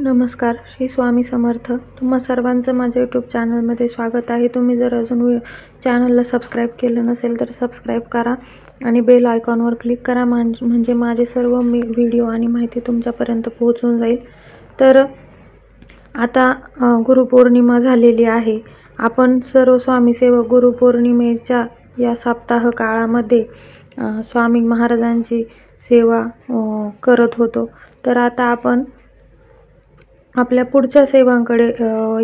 नमस्कार, श्री स्वामी समर्थ. तुम्हा सर्वांचं माझ्या यूट्यूब चॅनलमध्ये स्वागत आहे. तुम्ही जर अजून चॅनलला सबस्क्राईब केलं नसेल तर सबस्क्राईब करा आणि बेल आयकॉनवर क्लिक करा, म्हणजे माझे सर्व व्हिडिओ आणि माहिती तुमच्यापर्यंत पोहोचून जाईल. तर आता गुरुपौर्णिमा झालेली आहे. आपण सर्व स्वामी सेवक गुरुपौर्णिमेच्या या सप्ताह काळामध्ये स्वामी महाराजांची सेवा करत होतो. तर आता आपण आपल्या पुढच्या सेवांकडे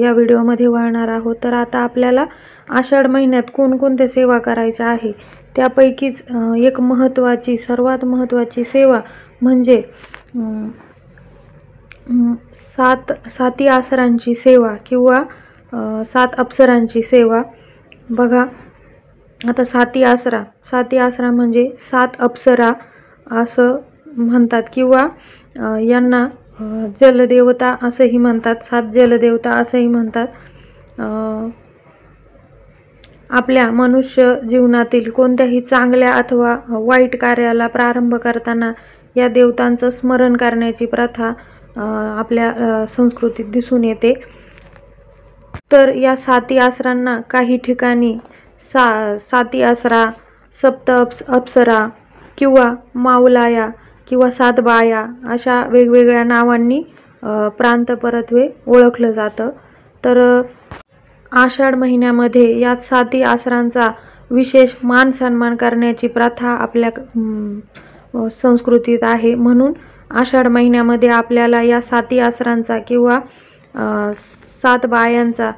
या व्हिडिओमध्ये वळणार आहोत. तर आता आपल्याला आषाढ महिन्यात कोणकोणत्या सेवा करायच्या आहे त्यापैकीच एक सर्वात महत्त्वाची सेवा म्हणजे साती आसरांची सेवा किंवा 7 अप्सरांची सेवा. बघा, आता साती आसरा म्हणजे 7 अप्सरा असं म्हणतात किंवा यांना जलदेवता असंही म्हणतात, 7 जलदेवता असंही म्हणतात. आपल्या मनुष्य जीवनातील कोणत्याही चांगल्या अथवा वाईट कार्याला प्रारंभ करताना या देवतांचं स्मरण करण्याची प्रथा आपल्या संस्कृतीत दिसून येते. तर या साती आसरांना काही ठिकाणी साती आसरा, सप्त अप्सरा किंवा माऊलाया किंवा 7 बाया अशा वेगवेगळ्या नावांनी प्रांतपरत्वे ओळखलं जातं. तर आषाढ महिन्यामध्ये या साती आसरांचा विशेष मान सन्मान करण्याची प्रथा आपल्या संस्कृतीत आहे. म्हणून आषाढ महिन्यामध्ये आपल्याला या साती आसरांचा किंवा 7 बायांचा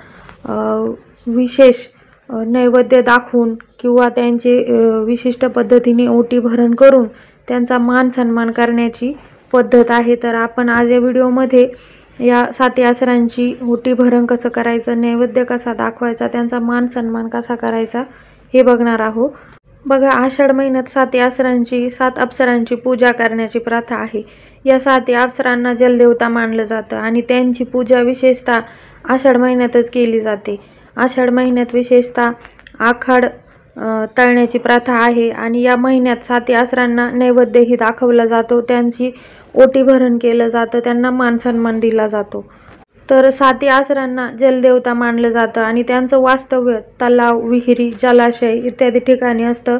विशेष नैवेद्य दाखवून किंवा त्यांचे विशिष्ट पद्धतीने ओटी भरण करून त्यांचा मान सन्मान करण्याची पद्धत आहे. तर आपण आज या व्हिडिओमध्ये या साती आसरांची ओटी भरण कसं करायचं, नैवेद्य कसा दाखवायचा, त्यांचा मान सन्मान कसा करायचा हे बघणार आहोत. बघा, आषाढ महिन्यात साती आसरांची 7 अप्सरांची पूजा करण्याची प्रथा आहे. या 7 अप्सरांना जलदेवता मानलं जातं आणि त्यांची पूजा विशेषतः आषाढ महिन्यातच केली जाते. आषाढ महिन्यात विशेषतः आखाड तळण्याची प्रथा आहे आणि या महिन्यात साती आसरांना नैवेद्यही दाखवला जातो, त्यांची ओटी भरण केलं जातं, त्यांना मान सन्मान दिला जातो. तर साती आसरांना जलदेवता मानलं जातं आणि त्यांचं वास्तव्य तलाव, विहिरी, जलाशय इत्यादी ठिकाणी असतं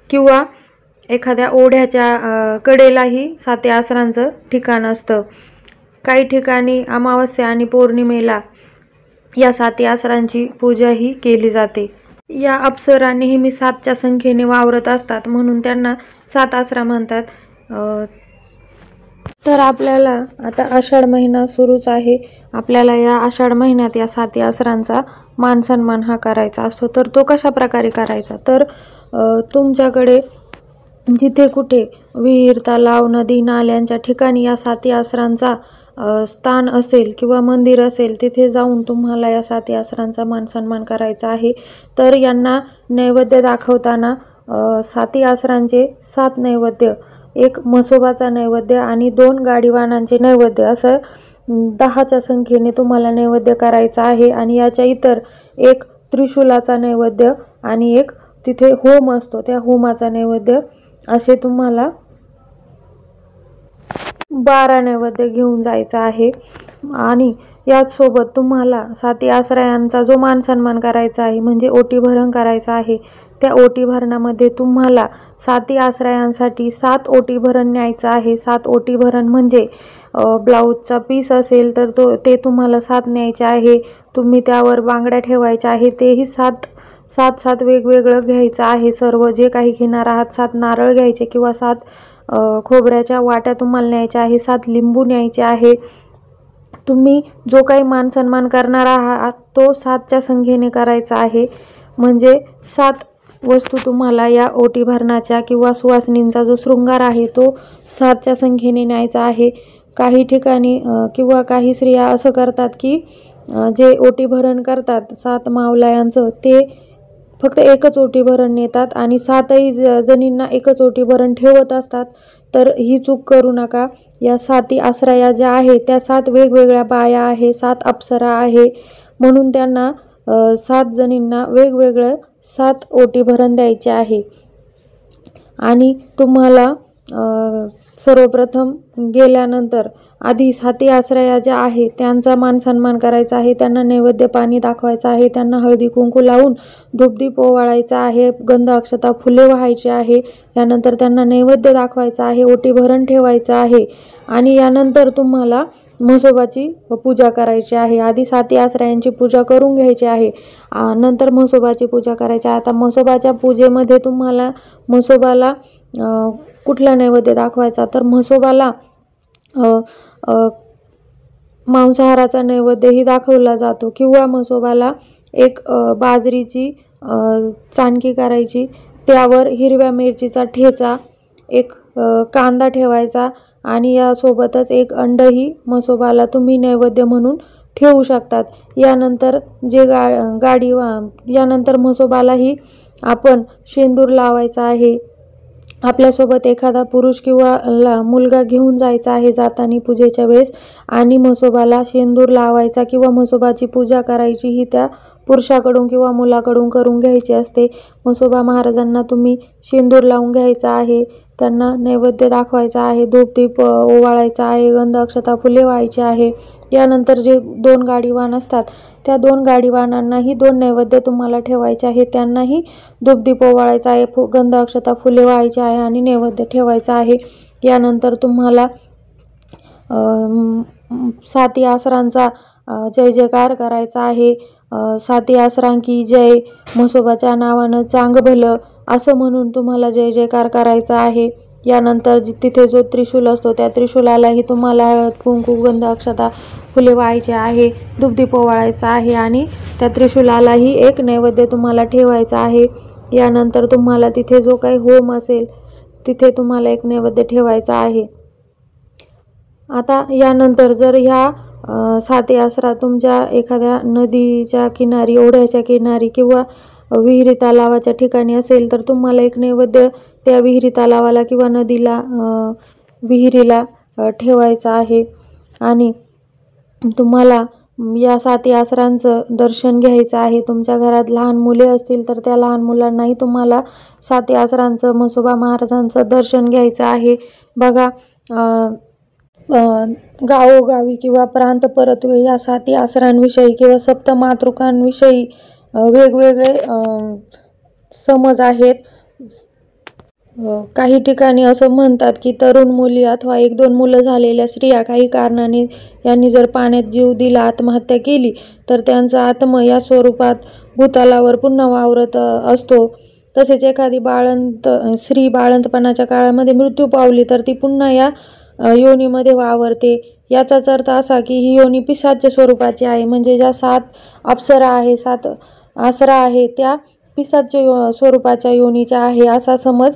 किंवा एखाद्या ओढ्याच्या कडेलाही साती आसरांचं ठिकाण असतं. काही ठिकाणी अमावस्या आणि पौर्णिमेला या साती आसरांची पूजाही केली जाते. या अप्सरा नेहमी 7च्या संख्येने वावरत असतात, म्हणून त्यांना 7 आसरा म्हणतात. तर आपल्याला आता आषाढ महिना सुरूच आहे. आपल्याला या आषाढ महिन्यात या साती आसरांचा मान सन्मान हा करायचा असतो. तर तो कशा प्रकारे करायचा, तर तुमच्याकडे जिथे कुठे विहीर, तलाव, नदी, नाल्यांच्या ठिकाणी या साती आसरांचा स्थान असेल किंवा मंदिर असेल, तिथे जाऊन तुम्हाला या साती आसरांचा मान सन्मान करायचा आहे. तर यांना नैवेद्य दाखवताना साती आसरांचे 7 नैवेद्य, 1 म्हसोबाचा नैवेद्य आणि 2 गाडीवानांचे नैवेद्य असं 10च्या संख्येने तुम्हाला नैवेद्य करायचा आहे. आणि याच्या इतर 1 त्रिशूलाचा नैवेद्य आणि 1 तिथे होम असतो त्या होमाचा नैवेद्य, असे तुम्हाला 12 नैवेद्य घेऊन जायचं आहे. आणि याचसोबत तुम्हाला साती आसरांचा जो मान सन्मान करायचा आहे म्हणजे ओटी भरण करायचं आहे, त्या ओटी भरणामध्ये तुम्हाला साती आसरांसाठी 7 ओटी भरण न्यायचं आहे. 7 ओटी भरण म्हणजे ब्लाऊजचा पीस असेल तर ते तुम्हाला 7 न्यायचे आहे. तुम्ही त्यावर बांगड्या ठेवायच्या आहे, तेही 7 वेगवेगळं घ्यायचं आहे. सर्व जे काही घेणार आहात, 7 नारळ घ्यायचे किंवा 7 खोबऱ्याच्या वाट्या तुम्हाला न्यायच्या आहे, 7 लिंबू न्यायचे आहे. तुम्ही जो काही मान सन्मान करणार आहात तो 7च्या संख्येने करायचा आहे. म्हणजे 7 वस्तू तुम्हाला या ओटी भरणाच्या किंवा सुवासिनींचा जो शृंगार आहे तो 7च्या संख्येने न्यायचा आहे. काही ठिकाणी किंवा काही स्त्रिया असं करतात की जे ओटी भरण करतात 7 मावलायांचं, ते फक्त एकच ओटी भरण नेतात आणि 7ही जणींना एकच ओटी भरण ठेवत असतात. तर ही चूक करू नका. या साती आसरा या ज्या आहेत त्या 7 वेगवेगळ्या बाया आहे, 7 अप्सरा आहे, म्हणून त्यांना 7 जणींना वेगवेगळं 7 ओटी भरण द्यायचे आहे. आणि तुम्हाला सर्वप्रथम गेल्यानंतर आधी साती आसरा ज्या आहे त्यांचा मान सन्मान करायचा आहे, त्यांना नैवेद्य पाणी दाखवायचं आहे, त्यांना हळदी कुंकू लावून धूपदीप ओवाळायचा आहे, गंध अक्षता फुले वाहायचे आहे, यानंतर त्यांना नैवेद्य दाखवायचा आहे, ओटी भरण ठेवायचं आहे आणि यानंतर तुम्हाला म्हसोबाची पूजा करायची आहे। आधी साती आसऱ्यांची पूजा करून घ्यायची आहे, नंतर म्हसोबाची पूजा करायची आहे। आता म्हसोबाच्या पूजेमध्ये तुम्हाला म्हसोबाला कुठला नैवेद्य दाखवायचा, तर म्हसोबाला मांसाहाराचा नैवेद्यही दाखवला जातो किंवा म्हसोबाला एक बाजरीची चाणकी करायची, त्यावर हिरव्या मिरचीचा ठेचा, एक कांदा ठेवायचा आणि यासोबतच एक अंडही म्हसोबाला तुम्ही नैवेद्य म्हणून ठेवू शकतात। यानंतर यानंतर म्हसोबालाही आपण शेंदूर लावायचा आहे। आपल्यासोबत एखादा पुरुष किंवा मुलगा घेऊन जायचा आहे जाताना पूजेच्या वेळेस आणि म्हसोबाला शेंदूर लावायचा किंवा म्हसोबाची पूजा करायची ही त्या पुरुषाकडून किंवा मुलाकडून करून घ्यायची असते। म्हसोबा महाराजांना तुम्ही शेंदूर लावून घ्यायचा आहे, त्यांना नैवेद्य दाखवायचा आहे, धूपदीप ओवाळायचा आहे, गंध अक्षता फुले व्हायचे आहे। यानंतर जे 2 गाडीवान असतात त्या 2 गाडीवानांनाही 2 नैवेद्य तुम्हाला ठेवायचे आहे, त्यांनाही धूपदीप ओवाळायचा आहे, गंध अक्षता फुले व्हायचे आहे आणि नैवेद्य ठेवायचा आहे। यानंतर तुम्हाला साती आसरांचा जय जयकार करायचा आहे। साती आसरां की जय, म्हसोबाच्या नावानं चांग भलं असं म्हणून तुम्हाला जय जयकार करायचा आहे। यानंतर तिथे जो त्रिशूल असतो त्या त्रिशूलालाही तुम्हाला हळद कुंकू गंध अक्षता फुले व्हायचे आहे, धूपदीप ओवाळायचा आहे आणि त्या त्रिशूलालाही एक नैवेद्य तुम्हाला ठेवायचा आहे। यानंतर तुम्हाला तिथे जो काही होम असेल तिथे तुम्हाला एक नैवेद्य ठेवायचा आहे। आता यानंतर जर ह्या साती आसरा तुमच्या एखाद्या नदीच्या किनारी, ओढ्याच्या किनारी किंवा विहिरी तलावाच्या ठिकाणी असेल तर तुम्हाला एक नैवेद्य त्या विहिरी तलावाला किंवा नदीला विहिरीला ठेवायचा आहे आणि तुम्हाला या साती आसरांचं दर्शन घ्यायचं आहे। तुमच्या घरात लहान मुले असतील तर त्या लहान मुलांनाही तुम्हाला साती आसरांचं, म्हसोबा महाराजांचं दर्शन घ्यायचं आहे। बघा, गावोगावी किंवा प्रांत परत्वे या साती आसरांविषयी किंवा सप्तमातृकांविषयी वेगवेगळे समज आहेत। काही ठिकाणी असं म्हणतात की तरुण मुली अथवा 1-2 मुलं झालेल्या स्त्रिया काही कारणाने यांनी जर पाण्यात जीव दिला, आत्महत्या केली तर त्यांचा आत्मा या स्वरूपात भूतलावर पुन्हा वावरत असतो। तसेच एखादी स्त्री बाळंतपणाच्या काळामध्ये मृत्यू पावली तर ती पुन्हा या योनीमध्ये वावरते। याचाच अर्थ असा की ही योनी पिशाच स्वरूपाची आहे, म्हणजे ज्या 7 अप्सरा आहे, 7 आसरा आहे त्या पिशाच स्वरूपाच्या योनीच्या आहे असा समज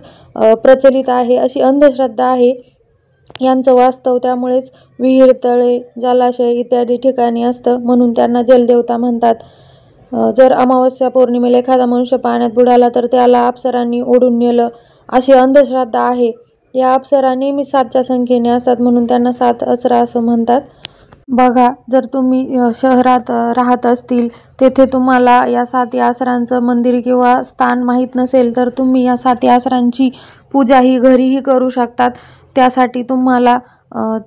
प्रचलित आहे, अशी अंधश्रद्धा आहे। यांचं वास्तव त्यामुळेच विहीर, तळे, जलाशय इत्यादी ठिकाणी असतं, म्हणून त्यांना जलदेवता म्हणतात। जर अमावस्या पौर्णिमेला एखादा मनुष्य पाण्यात बुडाला तर त्याला अप्सरांनी ओढून नेलं अशी अंधश्रद्धा आहे। या अप्सरा नेहमी 7च्या संख्येने असतात म्हणून त्यांना 7 आसरा असं म्हणतात। बघा, जर तुम्ही शहरात राहत असतील, तेथे तुम्हाला या साती आसरांचं मंदिर किंवा स्थान माहीत नसेल तर तुम्ही या साती आसरांची पूजा ही घरीही करू शकतात। त्यासाठी तुम्हाला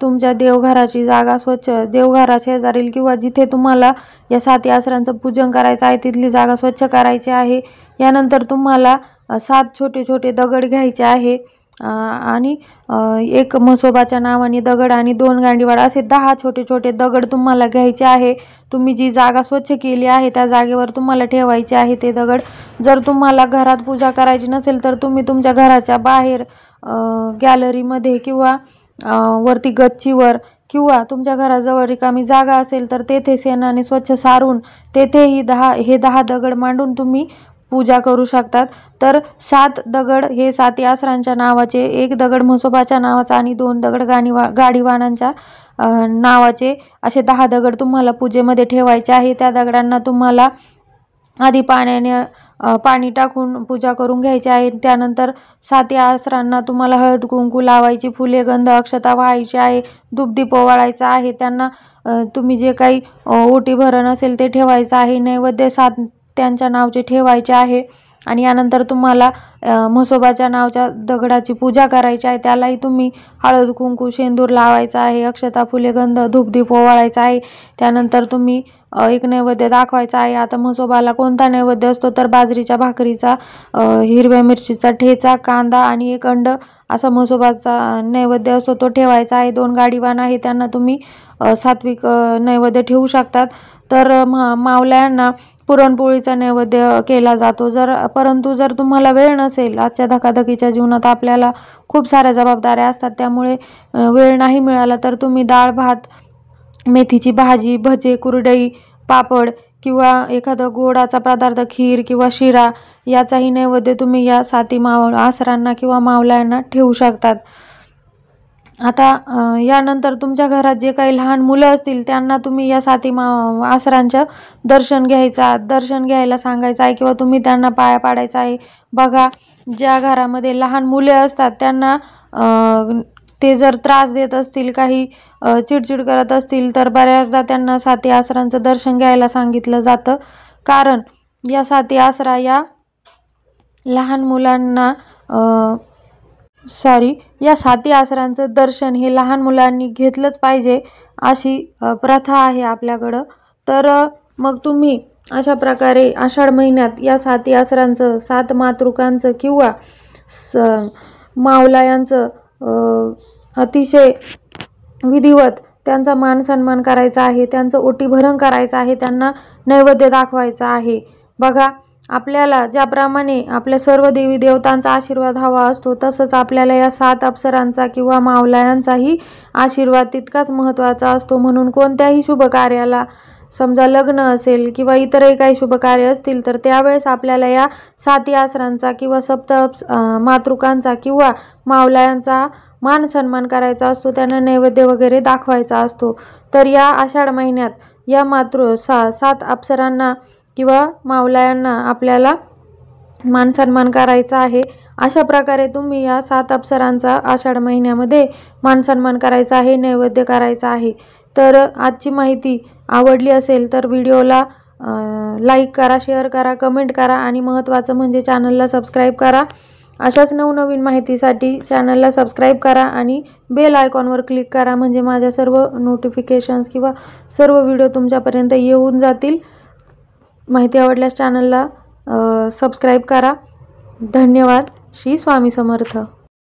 तुमच्या देवघराची जागा स्वच्छ, देवघरा शेजारील किंवा जिथे तुम्हाला या साती आसरांचं पूजन करायचं आहे तिथली जागा स्वच्छ करायची आहे। यानंतर तुम्हाला 7 छोटे छोटे दगड घ्यायचे आहे आणि एक म्हसोबाच्या नावाने दगड आणि 2 गांडीवाड असे 10 छोटे छोटे दगड तुम्हाला घ्यायचे आहे। तुम्ही जी जागा स्वच्छ केली आहे त्या जागेवर तुम्हाला ठेवायचे आहे ते दगड। जर तुम्हाला घरात पूजा करायची नसेल तर तुम्ही तुमच्या घराच्या बाहेर गॅलरीमध्ये किंवा वरती गच्चीवर किंवा तुमच्या घराजवळ रिकामी जागा असेल तर तेथे शेणाने स्वच्छ सारून तेथेही 10 दगड मांडून तुम्ही पूजा करू शकतात। तर 7 दगड हे साती आसरांच्या नावाचे, 1 दगड म्हसोबाच्या नावाचा आणि 2 दगड गाडीवानांच्या नावाचे असे 10 दगड तुम्हाला पूजेमध्ये ठेवायचे आहे। त्या दगडांना तुम्हाला आधी पाणी टाकून पूजा करून घ्यायची आहे। त्यानंतर साती आसरांना तुम्हाला हळद कुंकू लावायची, फुले गंध अक्षता व्हायची आहे, धूपदीप ओवाळायचा आहे, त्यांना तुम्ही जे काही ओटी भरण असेल ते ठेवायचं आहे, नैवेद्य 7 त्यांच्या नावचे ठेवायचे आहे आणि यानंतर तुम्हाला म्हसोबाच्या नावाच्या दगडाची पूजा करायची आहे. त्यालाही तुम्ही हळद कुंकू शेंदूर लावायचा आहे, अक्षता फुले गंध धूपदीप ओवाळायचा आहे. त्यानंतर तुम्ही एक नैवेद्य दाखवायचा आहे. आता म्हसोबाला कोणता नैवेद्य असतो तर बाजरीच्या भाकरीचा, हिरव्या मिरचीचा ठेचा, कांदा आणि एक अंड असा म्हसोबाचा नैवेद्य असतो, तो ठेवायचा आहे. 2 गाडीवान आहे त्यांना तुम्ही सात्विक नैवेद्य ठेवू शकतात. तर मावळ्यांना पुरणपोळीचा नैवेद्य केला जातो. परंतु जर तुम्हाला वेळ नसेल, आजच्या धकाधकीच्या जीवनात आपल्याला खूप साऱ्या जबाबदाऱ्या असतात, त्यामुळे वेळ नाही मिळाला तर तुम्ही डाळ भात, मेथीची भाजी, भजे, कुरडई, पापड किंवा एखादा गोडाचा पदार्थ, खीर किंवा शिरा याचाही नैवेद्य तुम्ही या 7 आसरांना किंवा मावळ्यांना ठेवू शकतात. आता यानंतर तुमच्या घरात जे काही लहान मुलं असतील त्यांना तुम्ही या 7 आसरांचं दर्शन घ्यायला सांगायचं आहे किंवा तुम्ही त्यांना पाया पाडायचा आहे. बघा, ज्या घरामध्ये लहान मुले असतात त्यांना ते जर त्रास देत असतील, काही चिडचिड करत असतील, तर बऱ्याचदा त्यांना 7 आसरांचं दर्शन घ्यायला सांगितलं जातं. कारण या 7 आसरा या लहान मुलांना या 7 आसरांचं दर्शन हे लहान मुलांनी घेतलंच पाहिजे, अशी प्रथा आहे आपल्याकडं. तर मग तुम्ही अशा प्रकारे आषाढ महिन्यात या 7 आसरांचं, 7 मातृकांचं किंवा मावळ्यांचं अतिशय विधिवत त्यांचा मान सन्मान करायचा आहे, त्यांचं ओटी भरण करायचं आहे, त्यांना नैवेद्य दाखवायचा आहे. बघा, आपल्याला ज्याप्रमाणे आपल्या सर्व देवी देवतांचा आशीर्वाद हवा असतो, तसंच आपल्याला या 7 अप्सरांचा किंवा मावळ्यांचाही आशीर्वाद तितकाच महत्त्वाचा असतो. म्हणून कोणत्याही शुभ कार्याला, समजा लग्न असेल किंवा इतरही काही शुभ कार्य असतील, तर त्यावेळेस आपल्याला या 7 आसरांचा किंवा 7 मातृकांचा किंवा मावळ्यांचा मान सन्मान करायचा असतो, त्यांना नैवेद्य वगैरे दाखवायचा असतो. तर या आषाढ महिन्यात या 7 अप्सरांना किंवा मावळ्यांना आपल्याला मान सन्मान करायचा आहे. अशा प्रकारे तुम्ही या 7 अप्सरांचा आषाढ महिन्यामध्ये मान सन्मान करायचा आहे, नैवेद्य करायचा आहे. तर आजची माहिती आवडली असेल तर व्हिडिओला लाईक करा, शेअर करा, कमेंट करा आणि महत्त्वाचं म्हणजे चॅनलला सबस्क्राईब करा. अशाच नवनवीन माहितीसाठी चॅनलला सबस्क्राईब करा आणि बेल आयकॉनवर क्लिक करा, म्हणजे माझ्या सर्व नोटिफिकेशन्स किंवा सर्व व्हिडिओ तुमच्यापर्यंत येऊन जातील. माहिती आवडल्यास चॅनलला सबस्क्राईब करा. धन्यवाद. श्री स्वामी समर्थ.